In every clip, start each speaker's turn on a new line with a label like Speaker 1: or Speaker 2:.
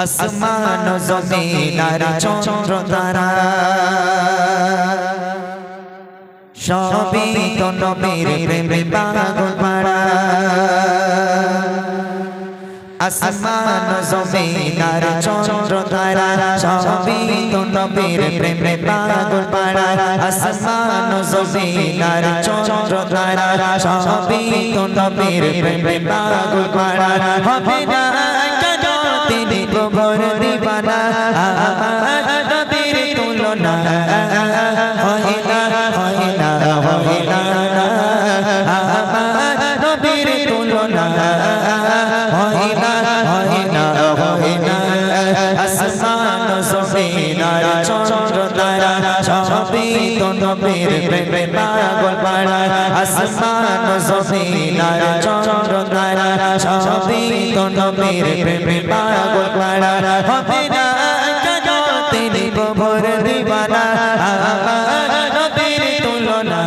Speaker 1: আসমান জমিন আর চন্দ্র তারা সবই তো নবীর প্রেমে পাগল পাড়া। আসমান জমিন আর চন্দ্র তারা সবই তো নবীর প্রেমে পাগল পাড়া। আসমান জমিন আর চন্দ্র তারা সবই তো নবীর প্রেমে পাগল পাড়া। হবে না তিনি প্রভুর দিবানা, আমার নবীর তুলনা হয় না, হয় না, হয় না, আমার নবীর তুলনা হয় না, হয় না, হয় না। আসমান জমিন আর চন্দ্র তারা সবই তো নবীর প্রেমে পাগল পাড়া। আসমান জমিন আর চন্দ্র তারা সবই তো নবীর প্রেমে পাগল পাড়া। হবে না কেন তিনি প্রভুর দিবানা, আমার নবীর তুলনা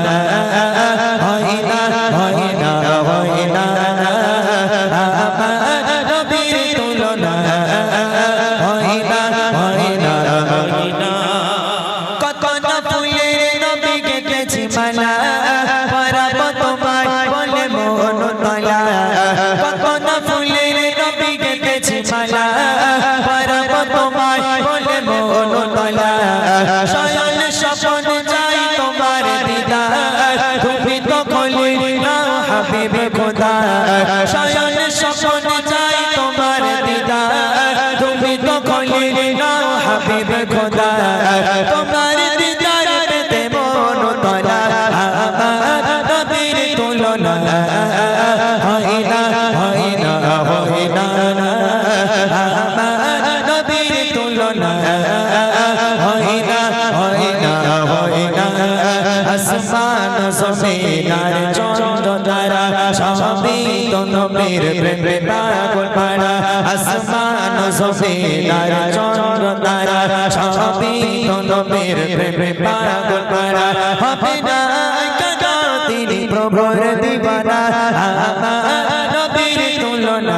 Speaker 1: হয় না, হয় না, হয় না, আমার নবীর তুলনা হয় না, হয় না, হয় না। কত না ফুলের নবীকে গেছি মালা, পরাবো তোমায় বলে মন তলা। কত না ফুলের নবীকে গেছি মালা, পরাবো তোমায় বলে মন তলা। শয়ন স্বপন চাই তোমার দিদার, তুমি তো খোলি নাও হাবিবে খোদা। শয়ন স্বপন চাই তোমার দিদার, তুমি তো খোলি নাও হাবিবে খোদা। তোমার দিদার পেতে মন তলা, আমার নবীর তুলনা হয় না, হয় না, হয় না, আমার নবীর তুলনা হয় না, হয় না, হয় না। আসমান জমিন আর চন্দ্র তারা সবই তো নবীর প্রেমে পাগল পাড়া। আসমান জমিন আর চন্দ্র তারা সবই তো নবীর প্রেমে পাগল পাড়া। হবে না কেন তিনি প্রভুর দিবানা, আমার নবীর তুলনা